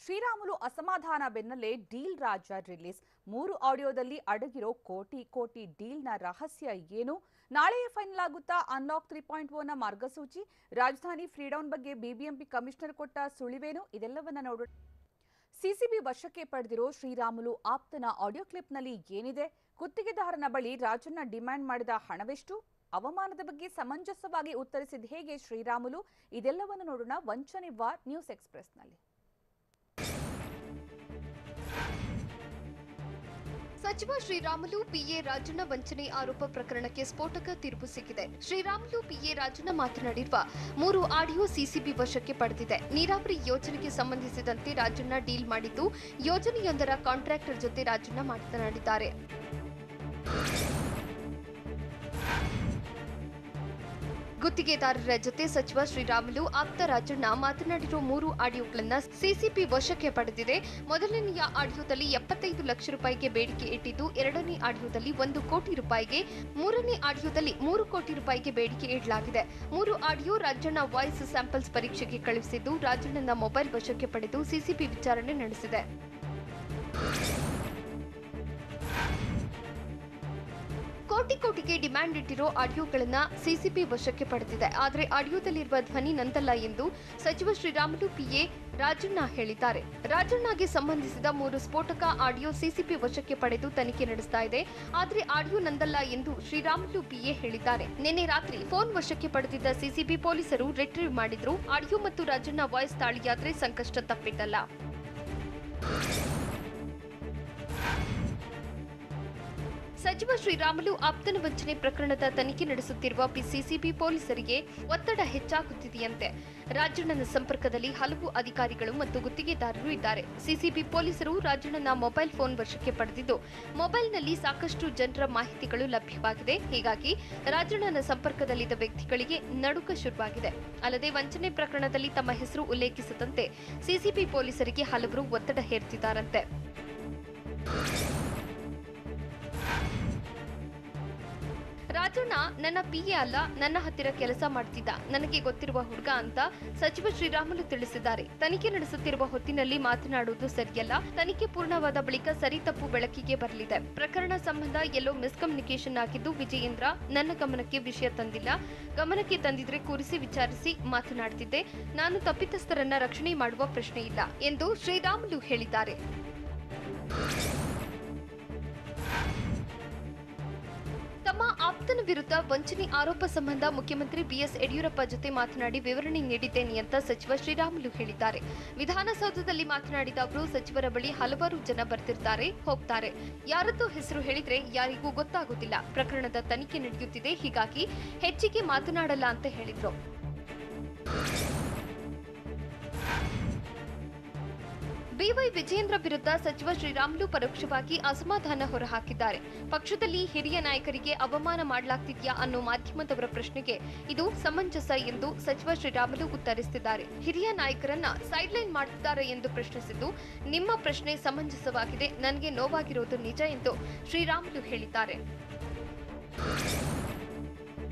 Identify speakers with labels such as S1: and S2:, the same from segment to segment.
S1: ಶ್ರೀರಾಮುಲು ಅಸಮಾಧಾನ ಬೆನ್ನಲ್ಲೇ ಡೀಲ್ ರಾಜ ರಿಲೀಸ್ 3 ಆಡಿಯೋದಲ್ಲಿ ಅಡಗಿರೋ ಕೋಟಿ ಕೋಟಿ ಡೀಲ್ನ ರಹಸ್ಯ ಏನು? ನಾಳೆಯೇ ಫೈನಲ್ ಆಗುತ್ತಾ ಅನ್ಲಾಕ್ 3.0 ನ ಮಾರ್ಗಸೂಚಿ? ರಾಜಧಾನಿ ಫ್ರೀಡೌನ್ ಬಗ್ಗೆ ಬಿಬಿಎಂಪಿ ಕಮಿಷನರ್ ಕೊಟ್ಟ ಸುಳಿವೇನು? ಇದೆಲ್ಲವನ್ನ ನೋಡೋಣ. ಸಿಸಿಬಿ ವಶಕ್ಕೆ ಪಡೆದಿರೋ ಶ್ರೀರಾಮುಲು ಆಪ್ತನ ಆಡಿಯೋ ಕ್ಲಿಪ್ನಲ್ಲಿ ಏನಿದೆ? ಗುತ್ತಿಗೆದಾರನ ಬಳಿ ರಾಜಣ್ಣ ಡಿಮ್ಯಾಂಡ್ ಮಾಡಿದ ಹಣವೆಷ್ಟು? ಅವಮಾನದ ಬಗ್ಗೆ ಸಮಂಜಸವಾಗಿ ಉತ್ತರಿಸಿದ ಹೇಗೆ ಶ್ರೀರಾಮುಲು? ಇದೆಲ್ಲವನ್ನು ನೋಡೋಣ ವಂಚನೆ ವಾರ್ ನ್ಯೂಸ್ ಎಕ್ಸ್‌ಪ್ರೆಸ್‌ನಲ್ಲಿ.
S2: ಸಚಿವ ಶ್ರೀರಾಮುಲು ಪಿಎ ರಾಜಣ್ಣ ವಂಚನೆ ಆರೋಪ ಪ್ರಕರಣಕ್ಕೆ ಸ್ಫೋಟಕ ತೀರ್ಪು ಸಿಕ್ಕಿದೆ. ಶ್ರೀರಾಮುಲು ಪಿಎ ರಾಜಣ್ಣ ಮಾತನಾಡಿರುವ 3 ಆಡಿಯೋ ಸಿಸಿಬಿ ವಶಕ್ಕೆ ಪಡೆದಿದೆ. ನೀರಾವರಿ ಯೋಜನೆಗೆ ಸಂಬಂಧಿಸಿದಂತೆ ರಾಜಣ್ಣ ಡೀಲ್ ಮಾಡಿದ್ದು, ಯೋಜನೆಯೊಂದರ ಕಾಂಟ್ರಾಕ್ಟರ್ ಜೊತೆ ರಾಜಣ್ಣ ಮಾತನಾಡಿದ್ದಾರೆ. ಗುತ್ತಿಗೆದಾರರ ಜೊತೆ ಸಚಿವ ಶ್ರೀರಾಮುಲು ಆಪ್ತ ರಾಜಣ್ಣ ಮಾತನಾಡಿರುವ 3 ಆಡಿಯೋಗಳನ್ನು ಸಿಸಿಬಿ ವಶಕ್ಕೆ ಪಡೆದಿದೆ. ಮೊದಲನೆಯ ಆಡಿಯೋದಲ್ಲಿ 75 ಲಕ್ಷ ರೂಪಾಯಿಗೆ ಬೇಡಿಕೆ ಇಟ್ಟಿದ್ದು, ಎರಡನೇ ಆಡಿಯೋದಲ್ಲಿ 1 ಕೋಟಿ ರೂಪಾಯಿಗೆ, ಮೂರನೇ ಆಡಿಯೋದಲ್ಲಿ 3 ಕೋಟಿ ರೂಪಾಯಿಗೆ ಬೇಡಿಕೆ ಇಡಲಾಗಿದೆ. 3 ಆಡಿಯೋ ರಾಜಣ್ಣ ವಾಯ್ಸ್ ಸ್ಯಾಂಪಲ್ಸ್ ಪರೀಕ್ಷೆಗೆ ಕಳುಹಿಸಿದ್ದು, ರಾಜಣ್ಣನ ಮೊಬೈಲ್ ವಶಕ್ಕೆ ಪಡೆದು ಸಿಸಿಬಿ ವಿಚಾರಣೆ ನಡೆಸಿದೆ. ಕೋಟಿಗೆ ಡಿಮ್ಯಾಂಡ್ ಇಟ್ಟಿರೋ ಆಡಿಯೋಗಳನ್ನ ಸಿಸಿಬಿ ವಶಕ್ಕೆ ಪಡೆದಿದೆ. ಆದರೆ ಆಡಿಯೋದಲ್ಲಿರುವ ಧ್ವನಿ ನಂದಲ್ಲ ಎಂದು ಸಚಿವ ಶ್ರೀರಾಮುಲು ಪಿಎ ರಾಜಣ್ಣ ಹೇಳಿದ್ದಾರೆ. ರಾಜಣ್ಣಗೆ ಸಂಬಂಧಿಸಿದ 3 ಸ್ಫೋಟಕ ಆಡಿಯೋ ಸಿಸಿಬಿ ವಶಕ್ಕೆ ಪಡೆದು ತನಿಖೆ ನಡೆಸ್ತಾ ಇದೆ. ಆದರೆ ಆಡಿಯೋ ನಂದಲ್ಲ ಎಂದು ಶ್ರೀರಾಮುಲು ಪಿಎ ಹೇಳಿದ್ದಾರೆ. ನಿನ್ನೆ ರಾತ್ರಿ ಫೋನ್ ವಶಕ್ಕೆ ಪಡೆದಿದ್ದ ಸಿಸಿಬಿ ಪೊಲೀಸರು ರಿಟ್ರೀವ್ ಮಾಡಿದ್ರು. ಆಡಿಯೋ ಮತ್ತು ರಾಜಣ್ಣ ವಾಯ್ಸ್ ತಾಳಿಯಾದ್ರೆ ಸಂಕಷ್ಟ ತಪ್ಪಿದ್ದಲ್ಲ. ಸಚಿವ ಶ್ರೀರಾಮುಲು ಆಪ್ತನ ವಂಚನೆ ಪ್ರಕರಣದ ತನಿಖೆ ನಡೆಸುತ್ತಿರುವ ಸಿಸಿಬಿ ಪೊಲೀಸರಿಗೆ ಒತ್ತಡ ಹೆಚ್ಚಾಗುತ್ತಿದೆಯಂತೆ. ರಾಜಣ್ಣನ ಸಂಪರ್ಕದಲ್ಲಿ ಹಲವು ಅಧಿಕಾರಿಗಳು ಮತ್ತು ಗುತ್ತಿಗೆದಾರರು ಇದ್ದಾರೆ. ಸಿಸಿಬಿ ಪೊಲೀಸರು ರಾಜಣ್ಣನ ಮೊಬೈಲ್ ಫೋನ್ ವಶಕ್ಕೆ ಪಡೆದಿದ್ದು, ಮೊಬೈಲ್ನಲ್ಲಿ ಸಾಕಷ್ಟು ಜನರ ಮಾಹಿತಿಗಳು ಲಭ್ಯವಾಗಿದೆ. ಹೀಗಾಗಿ ರಾಜಣ್ಣನ ಸಂಪರ್ಕದಲ್ಲಿದ್ದ ವ್ಯಕ್ತಿಗಳಿಗೆ ನಡುಕ ಶುರುವಾಗಿದೆ. ಅಲ್ಲದೆ ವಂಚನೆ ಪ್ರಕರಣದಲ್ಲಿ ತಮ್ಮ ಹೆಸರು ಉಲ್ಲೇಖಿಸದಂತೆ ಸಿಸಿಬಿ ಪೊಲೀಸರಿಗೆ ಹಲವರು ಒತ್ತಡ ಹೇರ್ತಿದ್ದಾರಂತೆ. ರಾಜಣ್ಣ ನನ್ನ ಪಿಎ ಅಲ್ಲ, ನನ್ನ ಹತ್ತಿರ ಕೆಲಸ ಮಾಡ್ತಿದ್ದ, ನನಗೆ ಗೊತ್ತಿರುವ ಹುಡುಗ ಅಂತ ಸಚಿವ ಶ್ರೀರಾಮುಲು ತಿಳಿಸಿದ್ದಾರೆ. ತನಿಖೆ ನಡೆಸುತ್ತಿರುವ ಹೊತ್ತಿನಲ್ಲಿ ಮಾತನಾಡುವುದು ಸರಿಯಲ್ಲ. ತನಿಖೆ ಪೂರ್ಣವಾದ ಬಳಿಕ ಸರಿ ತಪ್ಪು ಬೆಳಕಿಗೆ ಬರಲಿದೆ. ಪ್ರಕರಣ ಸಂಬಂಧ ಎಲ್ಲೋ ಮಿಸ್ಕಮ್ಯುನಿಕೇಶನ್ ಆಗಿದ್ದು, ವಿಜಯೇಂದ್ರ ನನ್ನ ಗಮನಕ್ಕೆ ವಿಷಯ ತಂದಿಲ್ಲ. ಗಮನಕ್ಕೆ ತಂದಿದ್ರೆ ಕೂರಿಸಿ ವಿಚಾರಿಸಿ ಮಾತನಾಡ್ತಿದ್ದೆ. ನಾನು ತಪ್ಪಿತಸ್ಥರನ್ನ ರಕ್ಷಣೆ ಮಾಡುವ ಪ್ರಶ್ನೆ ಇಲ್ಲ ಎಂದು ಶ್ರೀರಾಮುಲು ಹೇಳಿದ್ದಾರೆ. ತಮ್ಮ ಆಪ್ತನ ವಿರುದ್ಧ ವಂಚನೆ ಆರೋಪ ಸಂಬಂಧ ಮುಖ್ಯಮಂತ್ರಿ ಬಿಎಸ್ ಯಡಿಯೂರಪ್ಪ ಜೊತೆ ಮಾತನಾಡಿ ವಿವರಣೆ ನೀಡಿದ್ದೇನೆ ಅಂತ ಸಚಿವ ಶ್ರೀರಾಮುಲು ಹೇಳಿದ್ದಾರೆ. ವಿಧಾನಸೌಧದಲ್ಲಿ ಮಾತನಾಡಿದ ಅವರು, ಸಚಿವರ ಬಳಿ ಹಲವಾರು ಜನ ಬರ್ತಿರ್ತಾರೆ, ಹೋಗ್ತಾರೆ. ಯಾರದ್ದು ಹೆಸರು ಹೇಳಿದ್ರೆ ಯಾರಿಗೂ ಗೊತ್ತಾಗುತ್ತಿಲ್ಲ. ಪ್ರಕರಣದ ತನಿಖೆ ನಡೆಯುತ್ತಿದೆ, ಹೀಗಾಗಿ ಹೆಚ್ಚಿಗೆ ಮಾತನಾಡಲ್ಲ ಅಂತ ಹೇಳಿದ್ರು. ಬಿವೈ ವಿಜಯೇಂದ್ರ ವಿರುದ್ಧ ಸಚಿವ ಶ್ರೀರಾಮುಲು ಪರೋಕ್ಷವಾಗಿ ಅಸಮಾಧಾನ ಹೊರಹಾಕಿದ್ದಾರೆ. ಪಕ್ಷದಲ್ಲಿ ಹಿರಿಯ ನಾಯಕರಿಗೆ ಅವಮಾನ ಮಾಡಲಾಗ್ತಿದ್ಯಾ ಅನ್ನೋ ಮಾಧ್ಯಮದವರ ಪ್ರಶ್ನೆಗೆ ಇದು ಸಮಂಜಸ ಎಂದು ಸಚಿವ ಶ್ರೀರಾಮುಲು ಉತ್ತರಿಸಿದ್ದಾರೆ. ಹಿರಿಯ ನಾಯಕರನ್ನ ಸೈಡ್ಲೈನ್ ಮಾಡ್ತಿದ್ದಾರೆ ಎಂದು ಪ್ರಶ್ನಿಸಿದ್ದು, ನಿಮ್ಮ ಪ್ರಶ್ನೆ ಸಮಂಜಸವಾಗಿದೆ, ನನಗೆ ನೋವಾಗಿರೋದು ನಿಜ ಎಂದು ಶ್ರೀರಾಮುಲು ಹೇಳಿದ್ದಾರೆ.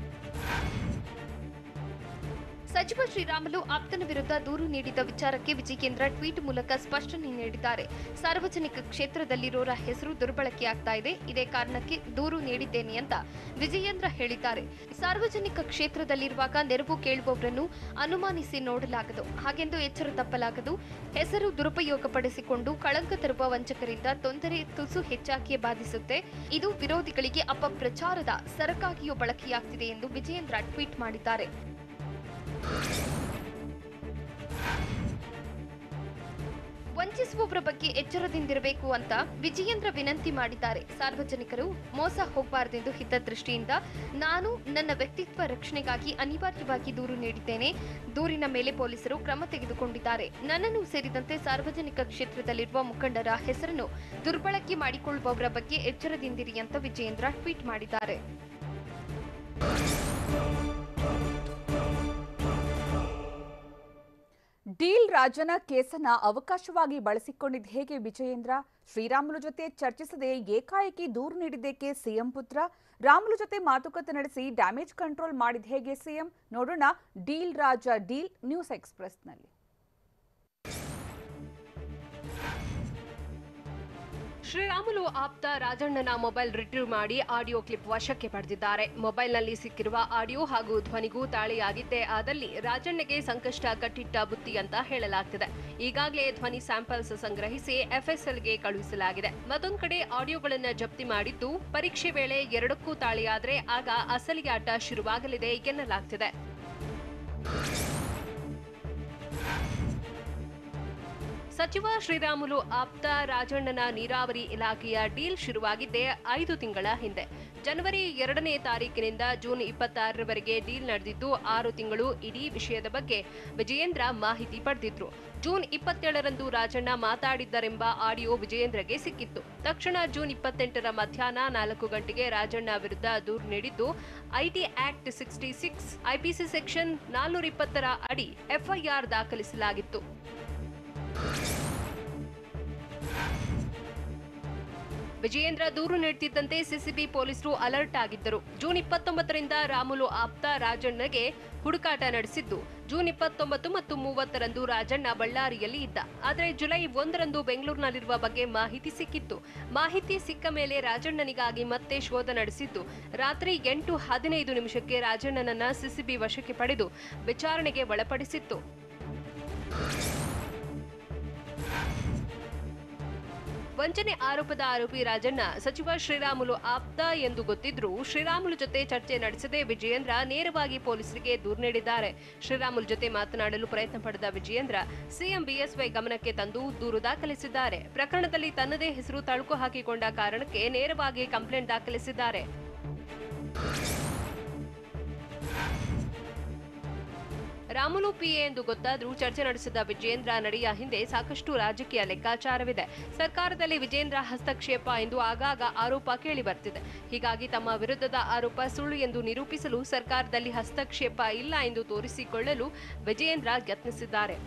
S2: ಸಚಿವ ಶ್ರೀರಾಮುಲು ಆಪ್ತನ ವಿರುದ್ಧ ದೂರು ನೀಡಿದ ವಿಚಾರಕ್ಕೆ ವಿಜಯೇಂದ್ರ ಟ್ವೀಟ್ ಮೂಲಕ ಸ್ಪಷ್ಟನೆ ನೀಡಿದ್ದಾರೆ. ಸಾರ್ವಜನಿಕ ಕ್ಷೇತ್ರದಲ್ಲಿರೋರ ಹೆಸರು ದುರ್ಬಳಕೆಯಾಗ್ತಾ ಇದೆ, ಇದೇ ಕಾರಣಕ್ಕೆ ದೂರು ನೀಡಿದ್ದೇನೆ ಅಂತ ವಿಜಯೇಂದ್ರ ಹೇಳಿದ್ದಾರೆ. ಸಾರ್ವಜನಿಕ ಕ್ಷೇತ್ರದಲ್ಲಿರುವಾಗ ನೆರವು ಕೇಳುವವರನ್ನು ಅನುಮಾನಿಸಿ ನೋಡಲಾಗದು, ಹಾಗೆಂದು ಎಚ್ಚರ ತಪ್ಪಲಾಗದು. ಹೆಸರು ದುರುಪಯೋಗಪಡಿಸಿಕೊಂಡು ಕಳಂಕ ತರುವ ವಂಚಕರಿಂದ ತೊಂದರೆ ತುಸು ಹೆಚ್ಚಾಗಿಯೇ ಬಾಧಿಸುತ್ತೆ. ಇದು ವಿರೋಧಿಗಳಿಗೆ ಅಪಪ್ರಚಾರದ ಸರಕಾಗಿಯೂ ಬಳಕೆಯಾಗ್ತಿದೆ ಎಂದು ವಿಜಯೇಂದ್ರ ಟ್ವೀಟ್ ಮಾಡಿದ್ದಾರೆ. ವಂಚಿಸುವವರ ಬಗ್ಗೆ ಎಚ್ಚರದಿಂದಿರಬೇಕು ಅಂತ ವಿಜಯೇಂದ್ರ ವಿನಂತಿ ಮಾಡಿದ್ದಾರೆ. ಸಾರ್ವಜನಿಕರು ಮೋಸ ಹೋಗಬಾರದೆಂದು ಹಿತದೃಷ್ಟಿಯಿಂದ ನಾನು ನನ್ನ ವ್ಯಕ್ತಿತ್ವ ರಕ್ಷಣೆಗಾಗಿ ಅನಿವಾರ್ಯವಾಗಿ ದೂರು ನೀಡಿದ್ದೇನೆ. ದೂರಿನ ಮೇಲೆ ಪೊಲೀಸರು ಕ್ರಮ ತೆಗೆದುಕೊಂಡಿದ್ದಾರೆ. ನನ್ನನ್ನು ಸೇರಿದಂತೆ ಸಾರ್ವಜನಿಕ ಕ್ಷೇತ್ರದಲ್ಲಿರುವ ಮುಖಂಡರ ಹೆಸರನ್ನು ದುರ್ಬಳಕೆ ಮಾಡಿಕೊಳ್ಳುವವರ ಬಗ್ಗೆ ಎಚ್ಚರದಿಂದಿರಿ ಅಂತ ವಿಜಯೇಂದ್ರ ಟ್ವೀಟ್ ಮಾಡಿದ್ದಾರೆ.
S1: ಡೀಲ್ ರಾಜನ ಕೇಸನ್ನ ಅವಕಾಶವಾಗಿ ಬಳಸಿಕೊಂಡಿದ್ದ ಹೇಗೆ ವಿಜಯೇಂದ್ರ? ಶ್ರೀರಾಮುಲು ಜೊತೆ ಚರ್ಚಿಸದೆ ಏಕಾಏಕಿ ದೂರು ನೀಡಿದ್ದೇಕೆ ಸಿಎಂ ಪುತ್ರ? ರಾಮುಲು ಜೊತೆ ಮಾತುಕತೆ ನಡೆಸಿ ಡ್ಯಾಮೇಜ್ ಕಂಟ್ರೋಲ್ ಮಾಡಿದ ಹೇಗೆ ಸಿಎಂ? ನೋಡೋಣ ಡೀಲ್ ರಾಜ ಡೀಲ್ ನ್ಯೂಸ್ ಎಕ್ಸ್‌ಪ್ರೆಸ್‌ನಲ್ಲಿ.
S3: ಶ್ರೀರಾಮುಲು ಆಪ್ತ ರಾಜಣ್ಣನ ಮೊಬೈಲ್ ರಿಟ್ರೀವ್ ಮಾಡಿ ಆಡಿಯೋ ಕ್ಲಿಪ್ ವಶಕ್ಕೆ ಪಡೆದಿದ್ದಾರೆ. ಮೊಬೈಲ್ನಲ್ಲಿ ಸಿಕ್ಕಿರುವ ಆಡಿಯೋ ಹಾಗೂ ಧ್ವನಿಗೂ ತಾಳೆಯಾಗಿದ್ದೇ ಆದಲ್ಲಿ ರಾಜಣ್ಣಗೆ ಸಂಕಷ್ಟ ಕಟ್ಟಿಟ್ಟ ಬುತ್ತಿ ಅಂತ ಹೇಳಲಾಗ್ತಿದೆ. ಈಗಾಗಲೇ ಧ್ವನಿ ಸ್ಯಾಂಪಲ್ಸ್ ಸಂಗ್ರಹಿಸಿ ಎಫ್ಎಸ್ಎಲ್ಗೆ ಕಳುಹಿಸಲಾಗಿದೆ. ಮತ್ತೊಂದು ಕಡೆ ಆಡಿಯೋಗಳನ್ನ ಜಪ್ತಿ ಮಾಡಿದ್ದು ಪರೀಕ್ಷೆ ವೇಳೆ ಎರಡಕ್ಕೂ ತಾಳೆಯಾದ್ರೆ ಆಗ ಅಸಲಿ ಆಟ ಶುರುವಾಗಲಿದೆ ಎನ್ನಲಾಗ್ತಿದೆ. ಸಚಿವ ಶ್ರೀರಾಮುಲು ಆಪ್ತ ರಾಜಣ್ಣನ ನೀರಾವರಿ ಇಲಾಖೆಯ ಡೀಲ್ ಶುರುವಾಗಿದ್ದೇ 5 ತಿಂಗಳ ಹಿಂದೆ. ಜನವರಿ 2ನೇ ತಾರೀಕಿನಿಂದ ಜೂನ್ 26ರವರೆಗೆ ಡೀಲ್ ನಡೆದಿದ್ದು 6 ತಿಂಗಳು ಇಡೀ ವಿಷಯದ ಬಗ್ಗೆ ವಿಜಯೇಂದ್ರ ಮಾಹಿತಿ ಪಡೆದಿದ್ರು. ಜೂನ್ 27ರಂದು ರಾಜಣ್ಣ ಮಾತಾಡಿದ್ದರೆಂಬ ಆಡಿಯೋ ವಿಜಯೇಂದ್ರಗೆ ಸಿಕ್ಕಿತ್ತು. ತಕ್ಷಣ ಜೂನ್ 28ರ ಮಧ್ಯಾಹ್ನ 4 ಗಂಟೆಗೆ ರಾಜಣ್ಣ ವಿರುದ್ಧ ದೂರು ನೀಡಿದ್ದು ಐಟಿ ಆಕ್ಟ್ 66 ಐಪಿಸಿ ಸೆಕ್ಷನ್ 420ರ ಅಡಿ ಎಫ್ಐಆರ್ ದಾಖಲಿಸಲಾಗಿತ್ತು. ವಿಜಯೇಂದ್ರ ದೂರು ನೀಡುತ್ತಿದ್ದಂತೆ ಸಿಸಿಬಿ ಪೊಲೀಸರು ಅಲರ್ಟ್ ಆಗಿದ್ದರು. ಜೂನ್ 29ರಿಂದ ರಾಮುಲು ಆಪ್ತ ರಾಜಣ್ಣಗೆ ಹುಡುಕಾಟ ನಡೆಸಿದ್ದು ಜೂನ್ 29 ಮತ್ತು 30ರಂದು ರಾಜಣ್ಣ ಬಳ್ಳಾರಿಯಲ್ಲಿ ಇದ್ದ. ಆದರೆ ಜುಲೈ 1ರಂದು ಬೆಂಗಳೂರಿನಲ್ಲಿರುವ ಬಗ್ಗೆ ಮಾಹಿತಿ ಸಿಕ್ಕಿತ್ತು. ಮಾಹಿತಿ ಸಿಕ್ಕ ಮೇಲೆ ರಾಜಣ್ಣನಿಗಾಗಿ ಮತ್ತೆ ಶೋಧ ನಡೆಸಿದ್ದು ರಾತ್ರಿ 8:15 ರಾಜಣ್ಣನನ್ನ ಸಿಸಿಬಿ ವಶಕ್ಕೆ ಪಡೆದು ವಿಚಾರಣೆಗೆ ಒಳಪಡಿಸಿತ್ತು. ವಂಚನೆ ಆರೋಪದ ಆರೋಪಿ ರಾಜಣ್ಣ ಸಚಿವ ಶ್ರೀರಾಮುಲು ಆಪ್ತ ಎಂದು ಗೊತ್ತಿದ್ರೂ ಶ್ರೀರಾಮುಲು ಜೊತೆ ಚರ್ಚೆ ನಡೆಸದೆ ವಿಜಯೇಂದ್ರ ನೇರವಾಗಿ ಪೊಲೀಸರಿಗೆ ದೂರು ನೀಡಿದ್ದಾರೆ. ಶ್ರೀರಾಮುಲು ಜೊತೆ ಮಾತನಾಡಲು ಪ್ರಯತ್ನ ಪಡೆದ ವಿಜಯೇಂದ್ರ ಸಿಎಂ ಬಿಎಸ್ವೈ ಗಮನಕ್ಕೆ ತಂದು ದೂರು ದಾಖಲಿಸಿದ್ದಾರೆ. ಪ್ರಕರಣದಲ್ಲಿ ತನ್ನದೇ ಹೆಸರು ತಳುಕು ಹಾಕಿಕೊಂಡ ಕಾರಣಕ್ಕೆ ನೇರವಾಗಿ ಕಂಪ್ಲೇಂಟ್ ದಾಖಲಿಸಿದ್ದಾರೆ. ರಾಮುಲು ಪಿಎ ಎಂದು ಗೊತ್ತಾದ್ರೂ ಚರ್ಚೆ ನಡೆಸಿದ ವಿಜಯೇಂದ್ರ ನಡೆಯ ಹಿಂದೆ ಸಾಕಷ್ಟು ರಾಜಕೀಯ ಲೆಕ್ಕಾಚಾರವಿದೆ. ಸರ್ಕಾರದಲ್ಲಿ ವಿಜಯೇಂದ್ರ ಹಸ್ತಕ್ಷೇಪ ಎಂದು ಆಗಾಗ ಆರೋಪ ಕೇಳಿ ಬರ್ತಿದೆ. ಹೀಗಾಗಿ ತಮ್ಮ ವಿರುದ್ಧದ ಆರೋಪ ಸುಳ್ಳು ಎಂದು ನಿರೂಪಿಸಲು ಸರ್ಕಾರದಲ್ಲಿ ಹಸ್ತಕ್ಷೇಪ ಇಲ್ಲ ಎಂದು ತೋರಿಸಿಕೊಳ್ಳಲು ವಿಜಯೇಂದ್ರ ಯತ್ನಿಸಿದ್ದಾರೆ.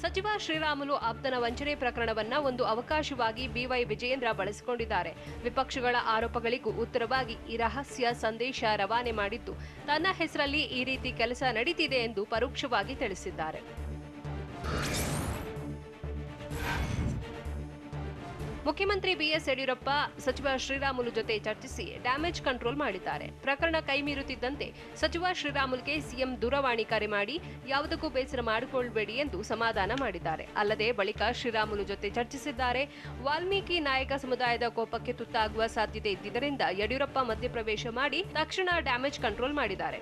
S3: ಸಚಿವ ಶ್ರೀರಾಮುಲು ಆಪ್ತನ ವಂಚನೆ ಪ್ರಕರಣವನ್ನ ಒಂದು ಅವಕಾಶವಾಗಿ ಬಿವೈ ವಿಜಯೇಂದ್ರ ಬಳಸಿಕೊಂಡಿದ್ದಾರೆ. ವಿಪಕ್ಷಗಳ ಆರೋಪಗಳಿಗೂ ಉತ್ತರವಾಗಿ ಈ ರಹಸ್ಯ ಸಂದೇಶ ರವಾನೆ ಮಾಡಿದ್ದು ತನ್ನ ಹೆಸರಲ್ಲಿ ಈ ರೀತಿ ಕೆಲಸ ನಡೀತಿದೆ ಎಂದು ಪರೋಕ್ಷವಾಗಿ ತಿಳಿಸಿದ್ದಾರೆ. ಮುಖ್ಯಮಂತ್ರಿ ಬಿಎಸ್ ಯಡಿಯೂರಪ್ಪ ಸಚಿವ ಶ್ರೀರಾಮುಲು ಜೊತೆ ಚರ್ಚಿಸಿ ಡ್ಯಾಮೇಜ್ ಕಂಟ್ರೋಲ್ ಮಾಡಿದ್ದಾರೆ. ಪ್ರಕರಣ ಕೈಮೀರುತ್ತಿದ್ದಂತೆ ಸಚಿವ ಶ್ರೀರಾಮುಲ್ಗೆ ಸಿಎಂ ದೂರವಾಣಿ ಕರೆ ಮಾಡಿ ಯಾವುದಕ್ಕೂ ಬೇಸರ ಮಾಡಿಕೊಳ್ಳಬೇಡಿ ಎಂದು ಸಮಾಧಾನ ಮಾಡಿದ್ದಾರೆ. ಅಲ್ಲದೆ ಬಳಿಕ ಶ್ರೀರಾಮುಲು ಜೊತೆ ಚರ್ಚಿಸಿದ್ದಾರೆ. ವಾಲ್ಮೀಕಿ ನಾಯಕ ಸಮುದಾಯದ ಕೋಪಕ್ಕೆ ತುತ್ತಾಗುವ ಸಾಧ್ಯತೆ ಇದ್ದಿದ್ದರಿಂದ ಯಡಿಯೂರಪ್ಪ ಮಧ್ಯಪ್ರವೇಶ ಮಾಡಿ ತಕ್ಷಣ ಡ್ಯಾಮೇಜ್ ಕಂಟ್ರೋಲ್ ಮಾಡಿದ್ದಾರೆ.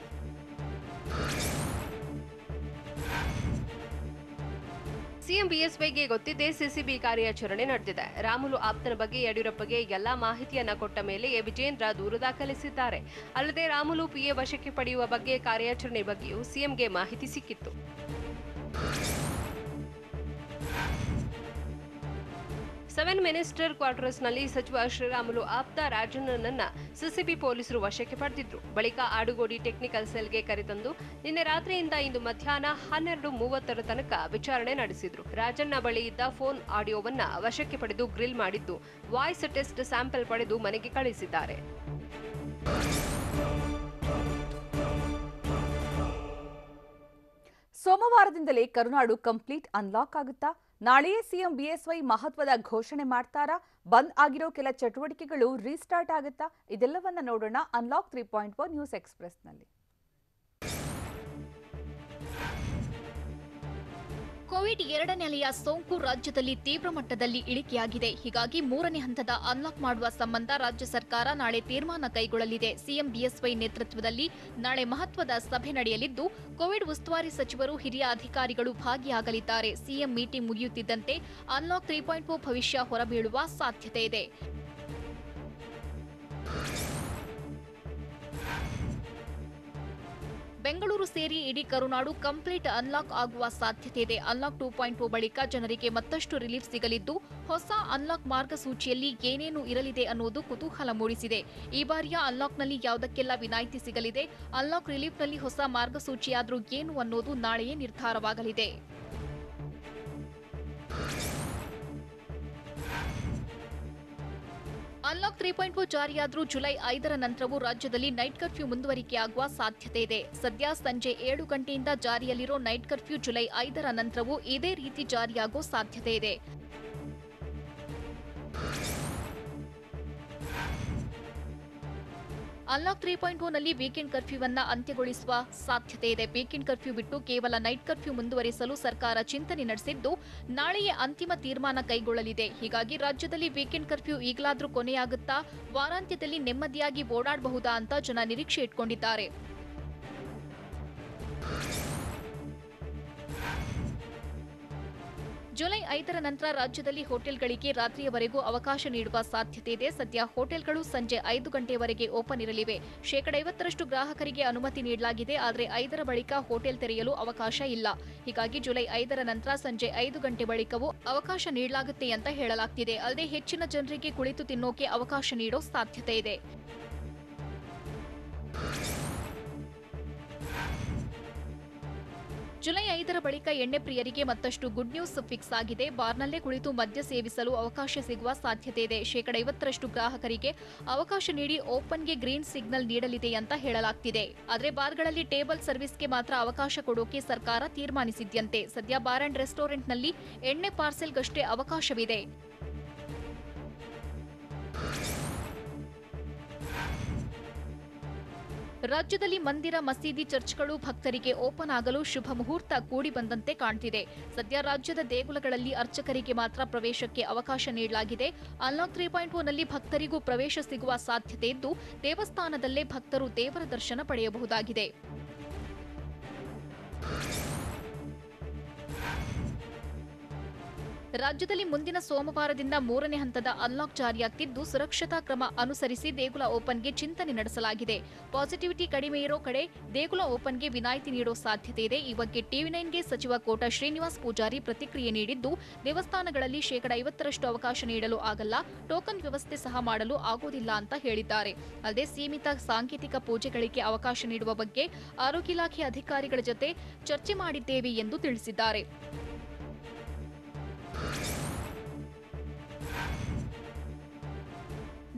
S3: ಸಿಎಂ ಬಿಎಸ್ವೈಗೆ ಗೊತ್ತಿದ್ದೇ ಸಿಸಿಬಿ ಕಾರ್ಯಾಚರಣೆ ನಡೆದಿದೆ. ರಾಮುಲು ಆಪ್ತನ ಬಗ್ಗೆ ಯಡಿಯೂರಪ್ಪಗೆ ಎಲ್ಲಾ ಮಾಹಿತಿಯನ್ನ ಕೊಟ್ಟ ಮೇಲೆಯೇ ವಿಜಯೇಂದ್ರ ದೂರು ದಾಖಲಿಸಿದ್ದಾರೆ. ಅಲ್ಲದೆ ರಾಮುಲು ಪಿಎ ವಶಕ್ಕೆ ಪಡೆಯುವ ಬಗ್ಗೆ ಕಾರ್ಯಾಚರಣೆ ಬಗ್ಗೆಯೂ ಸಿಎಂಗೆ ಮಾಹಿತಿ ಸಿಕ್ಕಿತ್ತು. ಸೆವೆನ್ ಮಿನಿಸ್ಟರ್ ಕ್ವಾರ್ಟರ್ಸ್ನಲ್ಲಿ ಸಚಿವ ಶ್ರೀರಾಮುಲು ಆಪ್ತ ರಾಜಣ್ಣನನ್ನ ಸಿಸಿಬಿ ಪೊಲೀಸರು ವಶಕ್ಕೆ ಪಡೆದಿದ್ರು. ಬಳಿಕ ಆಡುಗೋಡಿ ಟೆಕ್ನಿಕಲ್ ಸೆಲ್ಗೆ ಕರೆತಂದು ನಿನ್ನೆ ರಾತ್ರಿಯಿಂದ ಇಂದು ಮಧ್ಯಾಹ್ನ 12:30 ತನಕ ವಿಚಾರಣೆ ನಡೆಸಿದ್ರು. ರಾಜಣ್ಣ ಬಳಿ ಇದ್ದ ಫೋನ್ ಆಡಿಯೋವನ್ನ ವಶಕ್ಕೆ ಪಡೆದು ಗ್ರಿಲ್ ಮಾಡಿದ್ದು ವಾಯ್ಸ್ ಟೆಸ್ಟ್ ಸ್ಯಾಂಪಲ್ ಪಡೆದು ಮನೆಗೆ ಕಳುಹಿಸಿದ್ದಾರೆ.
S1: ಸೋಮವಾರದಿಂದಲೇ ಕರುನಾಡು ಕಂಪ್ಲೀಟ್ ಅನ್ಲಾಕ್ ಆಗುತ್ತಾ? ನಾಳೆಯೇ ಸಿಎಂ ಬಿಎಸ್ವೈ ಮಹತ್ವದ ಘೋಷಣೆ ಮಾಡ್ತಾರಾ? ಬಂದ್ ಆಗಿರೋ ಕೆಲ ಚಟುವಟಿಕೆಗಳು ರೀಸ್ಟಾರ್ಟ್ ಆಗುತ್ತಾ? ಇದೆಲ್ಲವನ್ನ ನೋಡೋಣ ಅನ್ಲಾಕ್ 3.0 ನ್ಯೂಸ್ ಎಕ್ಸ್‌ಪ್ರೆಸ್‌ನಲ್ಲಿ.
S4: ಕೋವಿಡ್ 2ನೇ ಅಲೆಯ ಸೋಂಕು ರಾಜ್ಯದಲ್ಲಿ ತೀವ್ರ ಮಟ್ಟದಲ್ಲಿ ಇಳಿಕೆಯಾಗಿದೆ. ಹೀಗಾಗಿ 3ನೇ ಹಂತದ ಅನ್ಲಾಕ್ ಮಾಡುವ ಸಂಬಂಧ ರಾಜ್ಯ ಸರ್ಕಾರ ನಾಳೆ ತೀರ್ಮಾನ ಕೈಗೊಳ್ಳಲಿದೆ. ಸಿಎಂ ಬಿಎಸ್ವೈ ನೇತೃತ್ವದಲ್ಲಿ ನಾಳೆ ಮಹತ್ವದ ಸಭೆ ನಡೆಯಲಿದ್ದು ಕೋವಿಡ್ ಉಸ್ತುವಾರಿ ಸಚಿವರು, ಹಿರಿಯ ಅಧಿಕಾರಿಗಳು ಭಾಗಿಯಾಗಲಿದ್ದಾರೆ. ಸಿಎಂ ಮೀಟಿಂಗ್ ಮುಗಿಯುತ್ತಿದ್ದಂತೆ ಅನ್ಲಾಕ್ 3.0 ಭವಿಷ್ಯ ಹೊರಬೀಳುವ ಸಾಧ್ಯತೆ ಇದೆ. ಬೆಂಗಳೂರು ಸೇರಿ ಇಡೀ ಕರುನಾಡು ಕಂಪ್ಲೀಟ್ ಅನ್ಲಾಕ್ ಆಗುವ ಸಾಧ್ಯತೆ ಇದೆ. ಅನ್ಲಾಕ್ 2.0 ಬಳಿಕ ಜನರಿಗೆ ಮತ್ತಷ್ಟು ರಿಲೀಫ್ ಸಿಗಲಿದ್ದು ಹೊಸ ಅನ್ಲಾಕ್ ಮಾರ್ಗಸೂಚಿಯಲ್ಲಿ ಏನೇನು ಇರಲಿದೆ ಅನ್ನೋದು ಕುತೂಹಲ ಮೂಡಿಸಿದೆ. ಈ ಬಾರಿಯ ಅನ್ಲಾಕ್ನಲ್ಲಿ ಯಾವುದಕ್ಕೆಲ್ಲ ವಿನಾಯಿತಿ ಸಿಗಲಿದೆ, ಅನ್ಲಾಕ್ ರಿಲೀಫ್ನಲ್ಲಿ ಹೊಸ ಮಾರ್ಗಸೂಚಿಯಾದ್ರೂ ಏನು ಅನ್ನೋದು ನಾಳೆಯೇ ನಿರ್ಧಾರವಾಗಲಿದೆ. ಅನ್ಲಾಕ್ 3.0 ಜಾರಿಯಾದರೂ ಜುಲೈ 5ರ ನಂತರವೂ ರಾಜ್ಯದಲ್ಲಿ ನೈಟ್ ಕರ್ಫ್ಯೂ ಮುಂದುವರಿಕೆಯಾಗುವ ಸಾಧ್ಯತೆ ಇದೆ. ಸದ್ಯ ಸಂಜೆ 7 ಗಂಟೆಯಿಂದ ಜಾರಿಯಲ್ಲಿರೋ ನೈಟ್ ಕರ್ಫ್ಯೂ ಜುಲೈ 5ರ ನಂತರವೂ ಇದೇ ರೀತಿ ಜಾರಿಯಾಗೋ ಸಾಧ್ಯತೆ ಇದೆ. ಅನ್ಲಾಕ್ 3.0 ನಲ್ಲಿ ವೀಕೆಂಡ್ ಕರ್ಫ್ಯೂವನ್ನ ಅಂತ್ಯಗೊಳಿಸುವ ಸಾಧ್ಯತೆ ಇದೆ. ವೀಕೆಂಡ್ ಕರ್ಫ್ಯೂ ಬಿಟ್ಟು ಕೇವಲ ನೈಟ್ ಕರ್ಫ್ಯೂ ಮುಂದುವರಿಸಲು ಸರ್ಕಾರ ಚಿಂತನೆ ನಡೆಸಿದ್ದು, ನಾಳೆಯೇ ಅಂತಿಮ ತೀರ್ಮಾನ ಕೈಗೊಳ್ಳಲಿದೆ. ಹೀಗಾಗಿ ರಾಜ್ಯದಲ್ಲಿ ವೀಕೆಂಡ್ ಕರ್ಫ್ಯೂ ಈಗಲಾದ್ರೂ ಕೊನೆಯಾಗುತ್ತಾ, ವಾರಾಂತ್ಯದಲ್ಲಿ ನೆಮ್ಮದಿಯಾಗಿ ಓಡಾಡಬಹುದಾ ಅಂತ ಜನ ನಿರೀಕ್ಷೆ ಇಟ್ಕೊಂಡಿದ್ದಾರೆ. ಜುಲೈ 5ರ ನಂತರ ರಾಜ್ಯದಲ್ಲಿ ಹೋಟೆಲ್ಗಳಿಗೆ ರಾತ್ರಿಯವರೆಗೂ ಅವಕಾಶ ನೀಡುವ ಸಾಧ್ಯತೆ ಇದೆ. ಸದ್ಯ ಹೋಟೆಲ್ಗಳು ಸಂಜೆ 5 ಗಂಟೆಯವರೆಗೆ ಓಪನ್ ಇರಲಿವೆ. 50% ಗ್ರಾಹಕರಿಗೆ ಅನುಮತಿ ನೀಡಲಾಗಿದೆ. ಆದರೆ 5ರ ಬಳಿಕ ಹೋಟೆಲ್ ತೆರೆಯಲು ಅವಕಾಶ ಇಲ್ಲ. ಹೀಗಾಗಿ ಜುಲೈ 5ರ ನಂತರ ಸಂಜೆ 5 ಗಂಟೆ ಬಳಿಕವೂ ಅವಕಾಶ ನೀಡಲಾಗುತ್ತೆ ಅಂತ ಹೇಳಲಾಗ್ತಿದೆ. ಅಲ್ಲದೆ ಹೆಚ್ಚಿನ ಜನರಿಗೆ ಕುಳಿತು ತಿನ್ನೋಕೆ ಅವಕಾಶ ನೀಡೋ ಸಾಧ್ಯತೆ ಇದೆ. ಜುಲೈ 5ರ ಬಳಿಕ ಎಣ್ಣೆ ಪ್ರಿಯರಿಗೆ ಮತ್ತಷ್ಟು ಗುಡ್ ನ್ಯೂಸ್ ಫಿಕ್ಸ್ ಆಗಿದೆ. ಬಾರ್ನಲ್ಲೇ ಕುಳಿತು ಮದ್ಯ ಸೇವಿಸಲು ಅವಕಾಶ ಸಿಗುವ ಸಾಧ್ಯತೆ ಇದೆ. 50% ಗ್ರಾಹಕರಿಗೆ ಅವಕಾಶ ನೀಡಿ ಓಪನ್ಗೆ ಗ್ರೀನ್ ಸಿಗ್ನಲ್ ನೀಡಲಿದೆ ಅಂತ ಹೇಳಲಾಗ್ತಿದೆ. ಆದರೆ ಬಾರ್ಗಳಲ್ಲಿ ಟೇಬಲ್ ಸರ್ವಿಸ್ಗೆ ಮಾತ್ರ ಅವಕಾಶ ಕೊಡೋಕೆ ಸರ್ಕಾರ ತೀರ್ಮಾನಿಸಿದ್ಯಂತೆ. ಸದ್ಯ ಬಾರ್ ಅಂಡ್ ರೆಸ್ಟೋರೆಂಟ್ನಲ್ಲಿ ಎಣ್ಣೆ ಪಾರ್ಸೆಲ್ಗಷ್ಟೇ ಅವಕಾಶವಿದೆ. ರಾಜ್ಯದಲ್ಲಿ ಮಂದಿರ, ಮಸೀದಿ, ಚರ್ಚ್ಗಳು ಭಕ್ತರಿಗೆ ಓಪನ್ ಆಗಲು ಶುಭ ಮುಹೂರ್ತ ಕೂಡಿ ಬಂದಂತೆ ಕಾಣ್ತಿದೆ. ಸದ್ಯ ರಾಜ್ಯದ ದೇಗುಲಗಳಲ್ಲಿ ಅರ್ಚಕರಿಗೆ ಮಾತ್ರ ಪ್ರವೇಶಕ್ಕೆ ಅವಕಾಶ ನೀಡಲಾಗಿದೆ. ಅನ್ಲಾಕ್ 3.0 ನಲ್ಲಿ ಭಕ್ತರಿಗೂ ಪ್ರವೇಶ ಸಿಗುವ ಸಾಧ್ಯತೆ ಇದ್ದು, ದೇವಸ್ಥಾನದಲ್ಲೇ ಭಕ್ತರು ದೇವರ ದರ್ಶನ ಪಡೆಯಬಹುದಾಗಿದೆ. ರಾಜ್ಯದಲ್ಲಿ ಮುಂದಿನ ಸೋಮವಾರದಿಂದ 3ನೇ ಹಂತದ ಅನ್ಲಾಕ್ ಜಾರಿಯಾಗ್ತಿದ್ದು, ಸುರಕ್ಷತಾ ಕ್ರಮ ಅನುಸರಿಸಿ ದೇಗುಲ ಓಪನ್ಗೆ ಚಿಂತನೆ ನಡೆಸಲಾಗಿದೆ. ಪಾಸಿಟಿವಿಟಿ ಕಡಿಮೆ ಇರೋ ಕಡೆ ದೇಗುಲ ಓಪನ್ಗೆ ವಿನಾಯಿತಿ ನೀಡೋ ಸಾಧ್ಯತೆ ಇದೆ. ಈ ಬಗ್ಗೆ ಟಿವಿ9ಗೆ ಸಚಿವ ಕೋಟ ಶ್ರೀನಿವಾಸ್ ಪೂಜಾರಿ ಪ್ರತಿಕ್ರಿಯೆ ನೀಡಿದ್ದು, ದೇವಸ್ಥಾನಗಳಲ್ಲಿ 50% ಅವಕಾಶ ನೀಡಲು ಆಗಲ್ಲ, ಟೋಕನ್ ವ್ಯವಸ್ಥೆ ಸಹ ಮಾಡಲು ಆಗೋದಿಲ್ಲ ಅಂತ ಹೇಳಿದ್ದಾರೆ. ಅಲ್ಲದೆ ಸೀಮಿತ ಸಾಂಕೇತಿಕ ಪೂಜೆಗಳಿಗೆ ಅವಕಾಶ ನೀಡುವ ಬಗ್ಗೆ ಆರೋಗ್ಯ ಇಲಾಖೆ ಅಧಿಕಾರಿಗಳ ಜೊತೆ ಚರ್ಚೆ ಮಾಡಿದ್ದೇವೆ ಎಂದು ತಿಳಿಸಿದ್ದಾರೆ.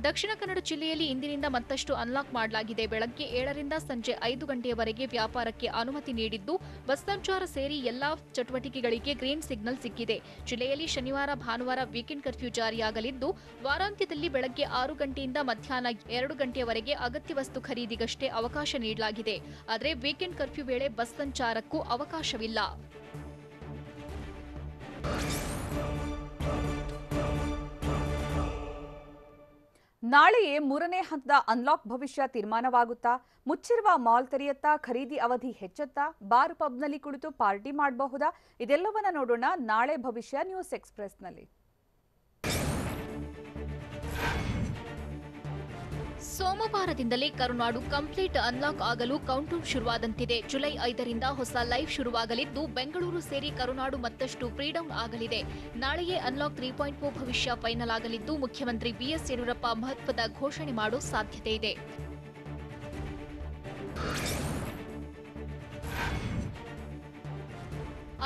S4: ದಕ್ಷಿಣ ಕನ್ನಡ ಜಿಲ್ಲೆಯಲ್ಲಿ ಇಂದಿನಿಂದ ಮತ್ತಷ್ಟು ಅನ್ಲಾಕ್ ಮಾಡಲಾಗಿದೆ. ಬೆಳಗ್ಗೆ 7ರಿಂದ ಸಂಜೆ 5 ಗಂಟೆಯವರೆಗೆ ವ್ಯಾಪಾರಕ್ಕೆ ಅನುಮತಿ ನೀಡಿದ್ದು, ಬಸ್ ಸಂಚಾರ ಸೇರಿ ಎಲ್ಲಾ ಚಟುವಟಿಕೆಗಳಿಗೆ ಗ್ರೀನ್ ಸಿಗ್ನಲ್ ಸಿಕ್ಕಿದೆ. ಜಿಲ್ಲೆಯಲ್ಲಿ ಶನಿವಾರ, ಭಾನುವಾರ ವೀಕೆಂಡ್ ಕರ್ಫ್ಯೂ ಜಾರಿಯಾಗಲಿದ್ದು, ವಾರಾಂತ್ಯದಲ್ಲಿ ಬೆಳಗ್ಗೆ 6 ಗಂಟೆಯಿಂದ ಮಧ್ಯಾಹ್ನ 2 ಗಂಟೆಯವರೆಗೆ ಅಗತ್ಯ ವಸ್ತು ಖರೀದಿಗಷ್ಟೇ ಅವಕಾಶ ನೀಡಲಾಗಿದೆ. ಆದರೆ ವೀಕೆಂಡ್ ಕರ್ಫ್ಯೂ ವೇಳೆ ಬಸ್ ಸಂಚಾರಕ್ಕೂ ಅವಕಾಶವಿಲ್ಲ.
S1: ನಾಳೆಯೇ 3ನೇ ಹಂತದ ಅನ್ಲಾಕ್ ಭವಿಷ್ಯ ತೀರ್ಮಾನವಾಗುತ್ತಾ? ಮುಚ್ಚಿರುವ ಮಾಲ್ ತೆರೆಯುತ್ತಾ? ಖರೀದಿ ಅವಧಿ ಹೆಚ್ಚುತ್ತಾ? ಬಾರ್ ಪಬ್ನಲ್ಲಿ ಕುಳಿತು ಪಾರ್ಟಿ ಮಾಡಬಹುದಾ? ಇದೆಲ್ಲವನ್ನ ನೋಡೋಣ ನಾಳೆ ಭವಿಷ್ಯ ನ್ಯೂಸ್ ಎಕ್ಸ್‌ಪ್ರೆಸ್‌ನಲ್ಲಿ.
S4: ಸೋಮವಾರದಿಂದಲೇ ಕರುನಾಡು ಕಂಪ್ಲೀಟ್ ಅನ್ಲಾಕ್ ಆಗಲು ಕೌಂಟೌನ್ ಶುರುವಾದಂತಿದೆ. ಜುಲೈ 5ರಿಂದ ಹೊಸ ಲೈವ್ ಶುರುವಾಗಲಿದ್ದು, ಬೆಂಗಳೂರು ಸೇರಿ ಕರುನಾಡು ಮತ್ತಷ್ಟು ಫ್ರೀಡೌನ್ ಆಗಲಿದೆ. ನಾಳೆಯೇ ಅನ್ಲಾಕ್ 3.0 ಭವಿಷ್ಯ ಫೈನಲ್ ಆಗಲಿದ್ದು, ಮುಖ್ಯಮಂತ್ರಿ ಬಿಎಸ್ ಯಡಿಯೂರಪ್ಪ ಮಹತ್ವದ ಘೋಷಣೆ ಮಾಡೋ ಸಾಧ್ಯತೆ ಇದೆ.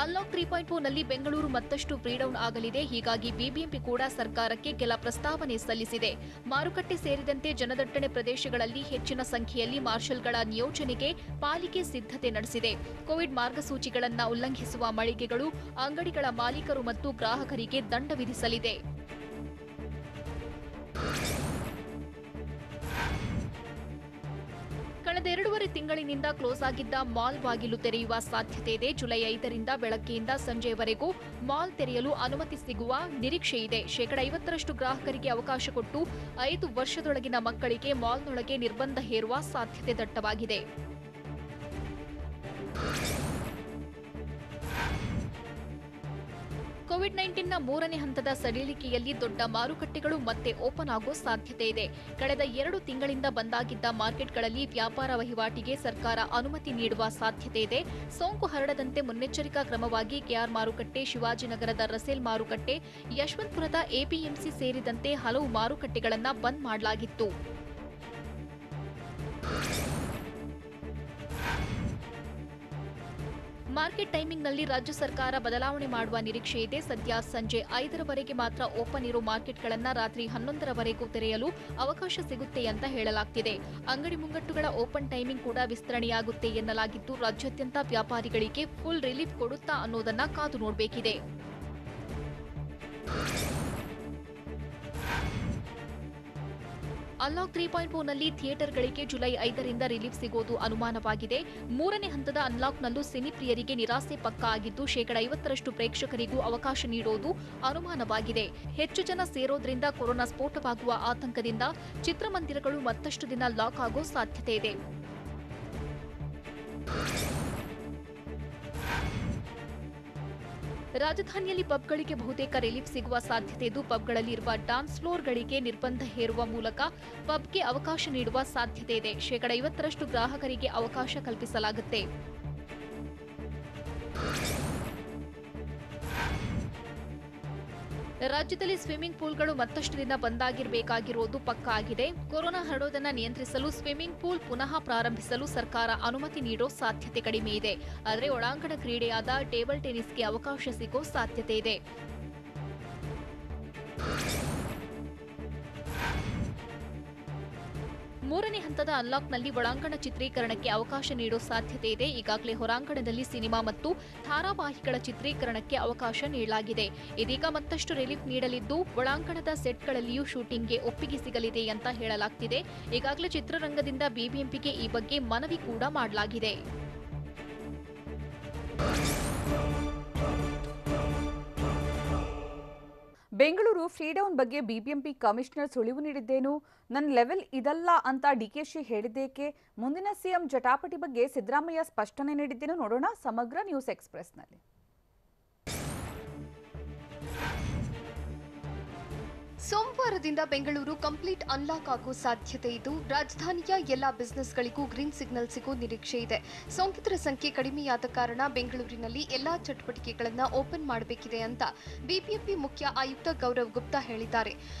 S4: ಅನ್ಲಾಕ್ 3.0 ನಲ್ಲಿ ಬೆಂಗಳೂರು ಮತ್ತಷ್ಟು ಫ್ರೀಡೌನ್ ಆಗಲಿದೆ. ಹೀಗಾಗಿ ಬಿಬಿಎಂಪಿ ಕೂಡ ಸರ್ಕಾರಕ್ಕೆ ಕೆಲ ಪ್ರಸ್ತಾವನೆ ಸಲ್ಲಿಸಿದೆ. ಮಾರುಕಟ್ಟೆ ಸೇರಿದಂತೆ ಜನದಟ್ಟಣೆ ಪ್ರದೇಶಗಳಲ್ಲಿ ಹೆಚ್ಚಿನ ಸಂಖ್ಯೆಯಲ್ಲಿ ಮಾರ್ಷಲ್ಗಳ ನಿಯೋಜನೆಗೆ ಪಾಲಿಕೆ ಸಿದ್ಧತೆ ನಡೆಸಿದೆ. ಕೋವಿಡ್ ಮಾರ್ಗಸೂಚಿಗಳನ್ನು ಉಲ್ಲಂಘಿಸುವ ಮಳಿಗೆಗಳು, ಅಂಗಡಿಗಳ ಮಾಲೀಕರು ಮತ್ತು ಗ್ರಾಹಕರಿಗೆ ದಂಡ ವಿಧಿಸಲಿದೆ. ಕಳೆದ 2.5 ತಿಂಗಳಿನಿಂದ ಕ್ಲೋಸ್ ಆಗಿದ್ದ ಮಾಲ್ ಬಾಗಿಲು ತೆರೆಯುವ ಸಾಧ್ಯತೆ ಇದೆ. ಜುಲೈ 5ರಿಂದ ಬೆಳಗ್ಗೆಯಿಂದ ಸಂಜೆಯವರೆಗೂ ಮಾಲ್ ತೆರೆಯಲು ಅನುಮತಿ ಸಿಗುವ ನಿರೀಕ್ಷೆ ಇದೆ. 50% ಗ್ರಾಹಕರಿಗೆ ಅವಕಾಶ ಕೊಟ್ಟು 5 ವರ್ಷದೊಳಗಿನ ಮಕ್ಕಳಿಗೆ ಮಾಲ್ನೊಳಗೆ ನಿರ್ಬಂಧ ಹೇರುವ ಸಾಧ್ಯತೆ ದಟ್ಟವಾಗಿದೆ. ಕೋವಿಡ್-19ನ 3ನೇ ಹಂತದ ಸಡಿಲಿಕೆಯಲ್ಲಿ ದೊಡ್ಡ ಮಾರುಕಟ್ಟೆಗಳು ಮತ್ತೆ ಓಪನ್ ಆಗೋ ಸಾಧ್ಯತೆ ಇದೆ. ಕಳೆದ 2 ತಿಂಗಳಿಂದ ಬಂದಾಗಿದ್ದ ಮಾರ್ಕೆಟ್ಗಳಲ್ಲಿ ವ್ಯಾಪಾರ ವಹಿವಾಟಿಗೆ ಸರ್ಕಾರ ಅನುಮತಿ ನೀಡುವ ಸಾಧ್ಯತೆ ಇದೆ. ಸೋಂಕು ಹರಡದಂತೆ ಮುನ್ನೆಚ್ಚರಿಕಾ ಕ್ರಮವಾಗಿ ಕೆಆರ್ ಮಾರುಕಟ್ಟೆ, ಶಿವಾಜಿನಗರದ ರಸೇಲ್ ಮಾರುಕಟ್ಟೆ, ಯಶವಂತಪುರದ ಎಪಿಎಂಸಿ ಸೇರಿದಂತೆ ಹಲವು ಮಾರುಕಟ್ಟೆಗಳನ್ನು ಬಂದ್ ಮಾಡಲಾಗಿತ್ತು. ಮಾರ್ಕೆಟ್ ಟೈಮಿಂಗ್ನಲ್ಲಿ ರಾಜ್ಯ ಸರ್ಕಾರ ಬದಲಾವಣೆ ಮಾಡುವ ನಿರೀಕ್ಷೆ ಇದೆ. ಸದ್ಯ ಸಂಜೆ 5ರವರೆಗೆ ಮಾತ್ರ ಓಪನ್ ಇರೋ ಮಾರ್ಕೆಟ್ಗಳನ್ನು ರಾತ್ರಿ 11ರವರೆಗೂ ತೆರೆಯಲು ಅವಕಾಶ ಸಿಗುತ್ತೆ ಅಂತ ಹೇಳಲಾಗ್ತಿದೆ. ಅಂಗಡಿ ಮುಂಗಟ್ಟುಗಳ ಓಪನ್ ಟೈಮಿಂಗ್ ಕೂಡ ವಿಸ್ತರಣೆಯಾಗುತ್ತೆ ಎನ್ನಲಾಗಿದ್ದು, ರಾಜ್ಯಾದ್ಯಂತ ವ್ಯಾಪಾರಿಗಳಿಗೆ ಫುಲ್ ರಿಲೀಫ್ ಕೊಡುತ್ತಾ ಅನ್ನೋದನ್ನ ಕಾದು ನೋಡಬೇಕಿದೆ. ಅನ್ಲಾಕ್ 3.0ನಲ್ಲಿ ಥಿಯೇಟರ್ಗಳಿಗೆ ಜುಲೈ 5ರಿಂದ ರಿಲೀಫ್ ಸಿಗೋದು ಅನುಮಾನವಾಗಿದೆ. 3ನೇ ಹಂತದ ಅನ್ಲಾಕ್ನಲ್ಲೂ ಸಿನಿ ಪ್ರಿಯರಿಗೆ ನಿರಾಸೆ ಪಕ್ಕಾ ಆಗಿದ್ದು, 50% ಪ್ರೇಕ್ಷಕರಿಗೂ ಅವಕಾಶ ನೀಡೋದು ಅನುಮಾನವಾಗಿದೆ. ಹೆಚ್ಚು ಜನ ಸೇರೋದ್ರಿಂದ ಕೊರೋನಾ ಸ್ಫೋಟವಾಗುವ ಆತಂಕದಿಂದ ಚಿತ್ರಮಂದಿರಗಳು ಮತ್ತಷ್ಟು ದಿನ ಲಾಕ್ ಆಗೋ ಸಾಧ್ಯತೆ ಇದೆ. ರಾಜಧಾನಿಯಲ್ಲಿ ಪಬ್ಗಳಿಗೆ ಬಹುತೇಕ ರಿಲೀಫ್ ಸಿಗುವ ಸಾಧ್ಯತೆ ಇದ್ದು, ಪಬ್ಗಳಲ್ಲಿ ಇರುವ ಡಾನ್ಸ್ ಫ್ಲೋರ್ಗಳಿಗೆ ನಿರ್ಬಂಧ ಹೇರುವ ಮೂಲಕ ಪಬ್ಗೆ ಅವಕಾಶ ನೀಡುವ ಸಾಧ್ಯತೆ ಇದೆ. 50% ಗ್ರಾಹಕರಿಗೆ ಅವಕಾಶ ಕಲ್ಪಿಸಲಾಗುತ್ತೆ. ರಾಜ್ಯದಲ್ಲಿ ಸ್ವಿಮ್ಮಿಂಗ್ ಪೂಲ್ಗಳು ಮತ್ತಷ್ಟು ದಿನ ಬಂದಾಗಿರಬೇಕಾಗಿರುವುದು ಪಕ್ಕಾ ಆಗಿದೆ. ಕೊರೋನಾ ಹರಡೋದನ್ನ ನಿಯಂತ್ರಿಸಲು ಸ್ವಿಮ್ಮಿಂಗ್ ಪೂಲ್ ಪುನಃ ಪ್ರಾರಂಭಿಸಲು ಸರ್ಕಾರ ಅನುಮತಿ ನೀಡೋ ಸಾಧ್ಯತೆ ಕಡಿಮೆ ಇದೆ. ಆದರೆ ಒಳಾಂಗಣ ಕ್ರೀಡೆಯಾದ ಟೇಬಲ್ ಟೆನಿಸ್ಗೆ ಅವಕಾಶ ಸಿಗೋ ಸಾಧ್ಯತೆ ಇದೆ. ಮೂರನೇ ಹಂತದ ಅನ್ಲಾಕ್ನಲ್ಲಿ ಒಳಾಂಗಣ ಚಿತ್ರೀಕರಣಕ್ಕೆ ಅವಕಾಶ ನೀಡೋ ಸಾಧ್ಯತೆ ಇದೆ. ಈಗಾಗಲೇ ಹೊರಾಂಗಣದಲ್ಲಿ ಸಿನಿಮಾ ಮತ್ತು ಧಾರಾವಾಹಿಗಳ ಚಿತ್ರೀಕರಣಕ್ಕೆ ಅವಕಾಶ ನೀಡಲಾಗಿದೆ. ಇದೀಗ ಮತ್ತಷ್ಟು ರಿಲೀಫ್ ನೀಡಲಿದ್ದು, ಒಳಾಂಗಣದ ಸೆಟ್ಗಳಲ್ಲಿಯೂ ಶೂಟಿಂಗ್ಗೆ ಒಪ್ಪಿಗೆ ಸಿಗಲಿದೆ ಅಂತ ಹೇಳಲಾಗ್ತಿದೆ. ಈಗಾಗಲೇ ಚಿತ್ರರಂಗದಿಂದ ಬಿಬಿಎಂಪಿಗೆ ಈ ಬಗ್ಗೆ ಮನವಿ ಕೂಡ ಮಾಡಲಾಗಿದೆ.
S1: ಬೆಂಗಳೂರು ಫ್ರೀಡೌನ್ ಬಗ್ಗೆ ಬಿಬಿಎಂಪಿ ಕಮಿಷನರ್ ಸುಳಿವು ನೀಡಿದ್ದೇನು? ನನ್ನ ಲೆವೆಲ್ ಇದಲ್ಲ ಅಂತ ಡಿಕೆಶಿ ಹೇಳಿದ್ದೇಕೆ? ಮುಂದಿನ ಸಿಎಂ ಜಟಾಪಟಿ ಬಗ್ಗೆ ಸಿದ್ದರಾಮಯ್ಯ ಸ್ಪಷ್ಟನೆ ನೀಡಿದ್ದೇನು? ನೋಡೋಣ ಸಮಗ್ರ ನ್ಯೂಸ್ ಎಕ್ಸ್‌ಪ್ರೆಸ್‌ನಲ್ಲಿ.
S2: ಸೋಮವಾರದಿಂದ ಬೆಂಗಳೂರು ಕಂಪ್ಲೀಟ್ ಅನ್ಲಾಕ್ ಆಗೋ ಸಾಧ್ಯತೆ ಇದ್ದು, ರಾಜಧಾನಿಯ ಎಲ್ಲಾ ಬಿಸಿನೆಸ್ಗಳಿಗೂ ಗ್ರೀನ್ ಸಿಗ್ನಲ್ ಸಿಗೋ ನಿರೀಕ್ಷೆ ಇದೆ. ಸೋಂಕಿತರ ಸಂಖ್ಯೆ ಕಡಿಮೆಯಾದ ಕಾರಣ ಬೆಂಗಳೂರಿನಲ್ಲಿ ಎಲ್ಲಾ ಚಟುವಟಿಕೆಗಳನ್ನು ಓಪನ್ ಮಾಡಬೇಕಿದೆ ಅಂತ ಬಿಬಿಎಂಪಿ ಮುಖ್ಯ ಆಯುಕ್ತ ಗೌರವ್ ಗುಪ್ತಾ ಹೇಳಿದ್ದಾರೆ.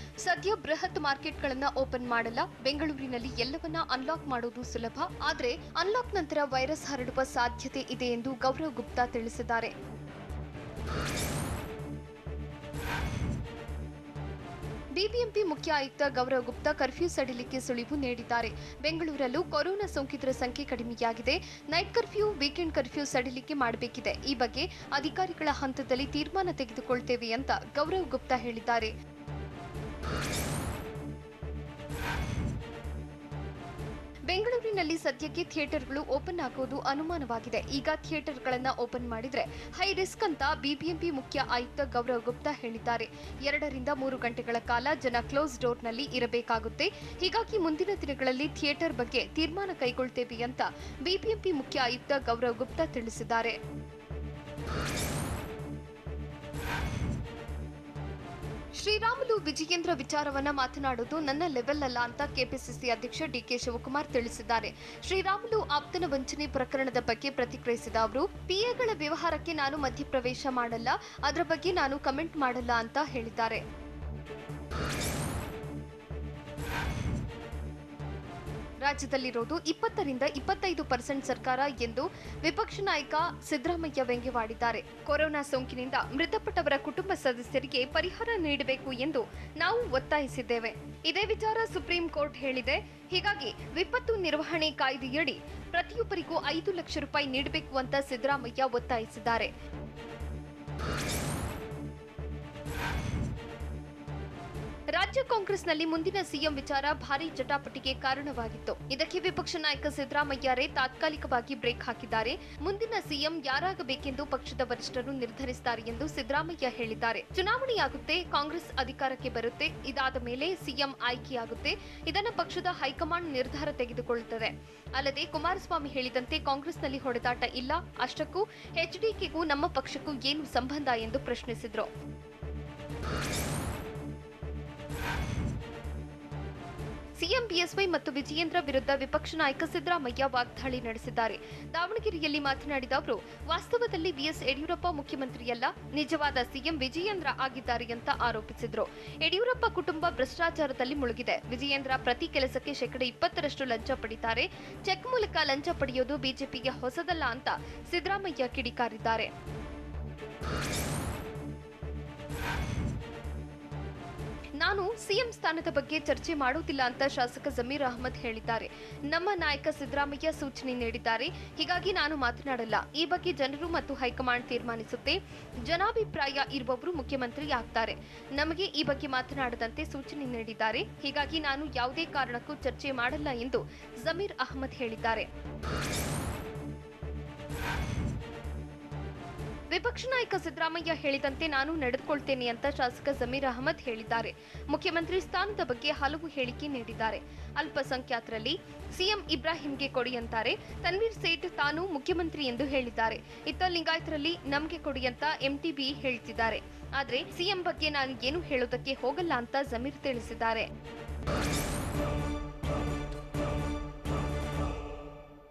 S2: ಸದ್ಯ ಬೃಹತ್ ಮಾರ್ಕೆಟ್ಗಳನ್ನು ಓಪನ್ ಮಾಡಲ್ಲ. ಬೆಂಗಳೂರಿನಲ್ಲಿ ಎಲ್ಲವನ್ನ ಅನ್ಲಾಕ್ ಮಾಡೋದು ಸುಲಭ, ಆದರೆ ಅನ್ಲಾಕ್ ನಂತರ ವೈರಸ್ ಹರಡುವ ಸಾಧ್ಯತೆ ಇದೆ ಎಂದು ಗೌರವ್ ಗುಪ್ತಾ ತಿಳಿಸಿದ್ದಾರೆ. ಬಿಬಿಎಂಪಿ ಮುಖ್ಯ ಆಯುಕ್ತ ಗೌರವ್ ಗುಪ್ತಾ ಕರ್ಫ್ಯೂ ಸಡಿಲಿಕೆ ಸುಳಿವು ನೀಡಿದ್ದಾರೆ. ಬೆಂಗಳೂರಲ್ಲೂ ಕೊರೋನಾ ಸೋಂಕಿತರ ಸಂಖ್ಯೆ ಕಡಿಮೆಯಾಗಿದೆ. ನೈಟ್ ಕರ್ಫ್ಯೂ, ವೀಕೆಂಡ್ ಕರ್ಫ್ಯೂ ಸಡಿಲಿಕೆ ಮಾಡಬೇಕಿದೆ. ಈ ಬಗ್ಗೆ ಅಧಿಕಾರಿಗಳ ಹಂತದಲ್ಲಿ ತೀರ್ಮಾನ ತೆಗೆದುಕೊಳ್ತೇವೆ ಅಂತ ಗೌರವ್ ಗುಪ್ತಾ ಹೇಳಿದ್ದಾರೆ. ಬೆಂಗಳೂರಿನಲ್ಲಿ ಸದ್ಯಕ್ಕೆ ಥಿಯೇಟರ್ಗಳು ಓಪನ್ ಆಗೋದು ಅನುಮಾನವಾಗಿದೆ. ಈಗ ಥಿಯೇಟರ್ಗಳನ್ನು ಓಪನ್ ಮಾಡಿದ್ರೆ ಹೈ ರಿಸ್ಕ್ ಅಂತ ಬಿಬಿಎಂಪಿ ಮುಖ್ಯ ಆಯುಕ್ತ ಗೌರವ್ ಗುಪ್ತಾ ಹೇಳಿದ್ದಾರೆ. 2 ರಿಂದ 3 ಗಂಟೆಗಳ ಕಾಲ ಜನ ಕ್ಲೋಸ್ ಡೋರ್ನಲ್ಲಿ ಇರಬೇಕಾಗುತ್ತೆ. ಹೀಗಾಗಿ ಮುಂದಿನ ದಿನಗಳಲ್ಲಿ ಥಿಯೇಟರ್ ಬಗ್ಗೆ ತೀರ್ಮಾನ ಕೈಗೊಳ್ತೇವೆ ಅಂತ ಬಿಬಿಎಂಪಿ ಮುಖ್ಯ ಆಯುಕ್ತ ಗೌರವ್ ಗುಪ್ತಾ ತಿಳಿಸಿದ್ದಾರೆ. ಶ್ರೀರಾಮುಲು ವಿಜಯೇಂದ್ರ ವಿಚಾರವನ್ನ ಮಾತನಾಡುವುದು ನನ್ನ ಲೆವೆಲ್ ಅಲ್ಲ ಅಂತ ಕೆಪಿಸಿಸಿ ಅಧ್ಯಕ್ಷ ಡಿಕೆ ಶಿವಕುಮಾರ್ ತಿಳಿಸಿದ್ದಾರೆ. ಶ್ರೀರಾಮುಲು ಆಪ್ತನ ವಂಚನೆ ಪ್ರಕರಣದ ಬಗ್ಗೆ ಪ್ರತಿಕ್ರಿಯಿಸಿದ ಅವರು, ಪಿಎಗಳ ವ್ಯವಹಾರಕ್ಕೆ ನಾನು ಮಧ್ಯಪ್ರವೇಶ ಮಾಡಲ್ಲ, ಅದರ ಬಗ್ಗೆ ನಾನು ಕಮೆಂಟ್ ಮಾಡಲ್ಲ ಅಂತ ಹೇಳಿದ್ದಾರೆ. ರಾಜ್ಯದಲ್ಲಿರೋದು 20 ರಿಂದ 25% ಸರ್ಕಾರ ಎಂದು ವಿಪಕ್ಷ ನಾಯಕ ಸಿದ್ದರಾಮಯ್ಯ ವ್ಯಂಗ್ಯವಾಡಿದ್ದಾರೆ. ಕೊರೋನಾ ಸೋಂಕಿನಿಂದ ಮೃತಪಟ್ಟವರ ಕುಟುಂಬ ಸದಸ್ಯರಿಗೆ ಪರಿಹಾರ ನೀಡಬೇಕು ಎಂದು ನಾವು ಒತ್ತಾಯಿಸಿದ್ದೇವೆ. ಇದೇ ವಿಚಾರ ಸುಪ್ರೀಂ ಕೋರ್ಟ್ ಹೇಳಿದೆ. ಹೀಗಾಗಿ ವಿಪತ್ತು ನಿರ್ವಹಣೆ ಕಾಯ್ದೆಯಡಿ ಪ್ರತಿಯೊಬ್ಬರಿಗೂ 5 ಲಕ್ಷ ರೂಪಾಯಿ ನೀಡಬೇಕು ಅಂತ ಸಿದ್ದರಾಮಯ್ಯ ಒತ್ತಾಯಿಸಿದ್ದಾರೆ. ರಾಜ್ಯ ಕಾಂಗ್ರೆಸ್ನಲ್ಲಿ ಮುಂದಿನ ಸಿಎಂ ವಿಚಾರ ಭಾರೀ ಜಟಾಪಟಿಗೆ ಕಾರಣವಾಗಿತ್ತು. ಇದಕ್ಕೆ ವಿಪಕ್ಷ ನಾಯಕ ಸಿದ್ದರಾಮಯ್ಯರೇ ತಾತ್ಕಾಲಿಕವಾಗಿ ಬ್ರೇಕ್ ಹಾಕಿದ್ದಾರೆ. ಮುಂದಿನ ಸಿಎಂ ಯಾರಾಗಬೇಕೆಂದು ಪಕ್ಷದ ವರಿಷ್ಠರು ನಿರ್ಧರಿಸುತ್ತಾರೆ ಎಂದು ಸಿದ್ದರಾಮಯ್ಯ ಹೇಳಿದ್ದಾರೆ. ಚುನಾವಣೆಯಾಗುತ್ತೆ, ಕಾಂಗ್ರೆಸ್ ಅಧಿಕಾರಕ್ಕೆ ಬರುತ್ತೆ, ಇದಾದ ಮೇಲೆ ಸಿಎಂ ಆಯ್ಕೆಯಾಗುತ್ತೆ. ಇದನ್ನು ಪಕ್ಷದ ಹೈಕಮಾಂಡ್ ನಿರ್ಧಾರ ತೆಗೆದುಕೊಳ್ಳುತ್ತದೆ. ಅಲ್ಲದೆ ಕುಮಾರಸ್ವಾಮಿ ಹೇಳಿದಂತೆ ಕಾಂಗ್ರೆಸ್ನಲ್ಲಿ ಹೊಡೆದಾಟ ಇಲ್ಲ. ಅಷ್ಟಕ್ಕೂ ಎಚ್ಡಿಕೆಗೂ ನಮ್ಮ ಪಕ್ಷಕ್ಕೂ ಏನು ಸಂಬಂಧ ಎಂದು ಪ್ರಶ್ನಿಸಿದ್ರು. ಸಿಎಂ ಬಿಎಸ್ವೈ ಮತ್ತು ವಿಜಯೇಂದ್ರ ವಿರುದ್ಧ ವಿಪಕ್ಷ ನಾಯಕ ಸಿದ್ದರಾಮಯ್ಯ ವಾಗ್ದಾಳಿ ನಡೆಸಿದ್ದಾರೆ. ದಾವಣಗೆರೆಯಲ್ಲಿ ಮಾತನಾಡಿದ ಅವರು, ವಾಸ್ತವದಲ್ಲಿ ಬಿಎಸ್ ಯಡಿಯೂರಪ್ಪ ಮುಖ್ಯಮಂತ್ರಿಯಲ್ಲ, ನಿಜವಾದ ಸಿಎಂ ವಿಜಯೇಂದ್ರ ಆಗಿದ್ದಾರೆ ಅಂತ ಆರೋಪಿಸಿದ್ರು. ಯಡಿಯೂರಪ್ಪ ಕುಟುಂಬ ಭ್ರಷ್ಟಾಚಾರದಲ್ಲಿ ಮುಳುಗಿದೆ. ವಿಜಯೇಂದ್ರ ಪ್ರತಿ ಕೆಲಸಕ್ಕೆ 20% ಲಂಚ ಪಡಿತಾರೆ. ಚೆಕ್ ಮೂಲಕ ಲಂಚ ಪಡೆಯೋದು ಬಿಜೆಪಿಗೆ ಹೊಸದಲ್ಲ ಅಂತ ಸಿದ್ದರಾಮಯ್ಯ ಕಿಡಿಕಾರಿದ್ದಾರೆ. ನಾನು ಸಿಎಂ ಸ್ಥಾನದ ಬಗ್ಗೆ ಚರ್ಚೆ ಮಾಡುತ್ತಿಲ್ಲ ಅಂತ ಶಾಸಕ ಜಮೀರ್ ಅಹಮದ್ ಹೇಳಿದ್ದಾರೆ. ನಮ್ಮ ನಾಯಕ ಸಿದ್ದರಾಮಯ್ಯ ಸೂಚನೆ ನೀಡಿದ್ದಾರೆ, ಹೀಗಾಗಿ ನಾನು ಮಾತನಾಡಲ್ಲ. ಈ ಬಗ್ಗೆ ಜನರು ಮತ್ತು ಹೈಕಮಾಂಡ್ ತೀರ್ಮಾನಿಸುತ್ತೆ. ಜನಾಭಿಪ್ರಾಯ ಇರುವವರು ಮುಖ್ಯಮಂತ್ರಿ ಆಗ್ತಾರೆ. ನಮಗೆ ಈ ಬಗ್ಗೆ ಮಾತನಾಡದಂತೆ ಸೂಚನೆ ನೀಡಿದ್ದಾರೆ, ಹೀಗಾಗಿ ನಾನು ಯಾವುದೇ ಕಾರಣಕ್ಕೂ ಚರ್ಚೆ ಮಾಡಲ್ಲ ಎಂದು ಜಮೀರ್ ಅಹಮದ್ ಹೇಳಿದ್ದಾರೆ. ವಿಪಕ್ಷ ನಾಯಕ ಸಿದ್ದರಾಮಯ್ಯ ಹೇಳಿದಂತೆ ನಾನು ನಡೆದುಕೊಳ್ತೇನೆ ಅಂತ ಶಾಸಕ ಜಮೀರ್ ಅಹಮದ್ ಹೇಳಿದ್ದಾರೆ. ಮುಖ್ಯಮಂತ್ರಿ ಸ್ಥಾನದ ಬಗ್ಗೆ ಹಲವು ಹೇಳಿಕೆ ನೀಡಿದ್ದಾರೆ. ಅಲ್ಪಸಂಖ್ಯಾತರಲ್ಲಿ ಸಿಎಂ ಇಬ್ರಾಹಿಂಗೆ ಕೊಡಿ ಅಂತಾರೆ. ತನ್ವೀರ್ ಸೇಠ್ ತಾನು ಮುಖ್ಯಮಂತ್ರಿ ಎಂದು ಹೇಳಿದ್ದಾರೆ. ಇತ್ತ ಲಿಂಗಾಯತರಲ್ಲಿ ನಮಗೆ ಕೊಡಿ ಅಂತ ಎಂಟಿಬಿ ಹೇಳ್ತಿದ್ದಾರೆ. ಆದ್ರೆ ಸಿಎಂ ಬಗ್ಗೆ ನಾನು ಏನು ಹೇಳೋದಕ್ಕೆ ಹೋಗಲ್ಲ ಅಂತ ಜಮೀರ್ ತಿಳಿಸಿದ್ದಾರೆ.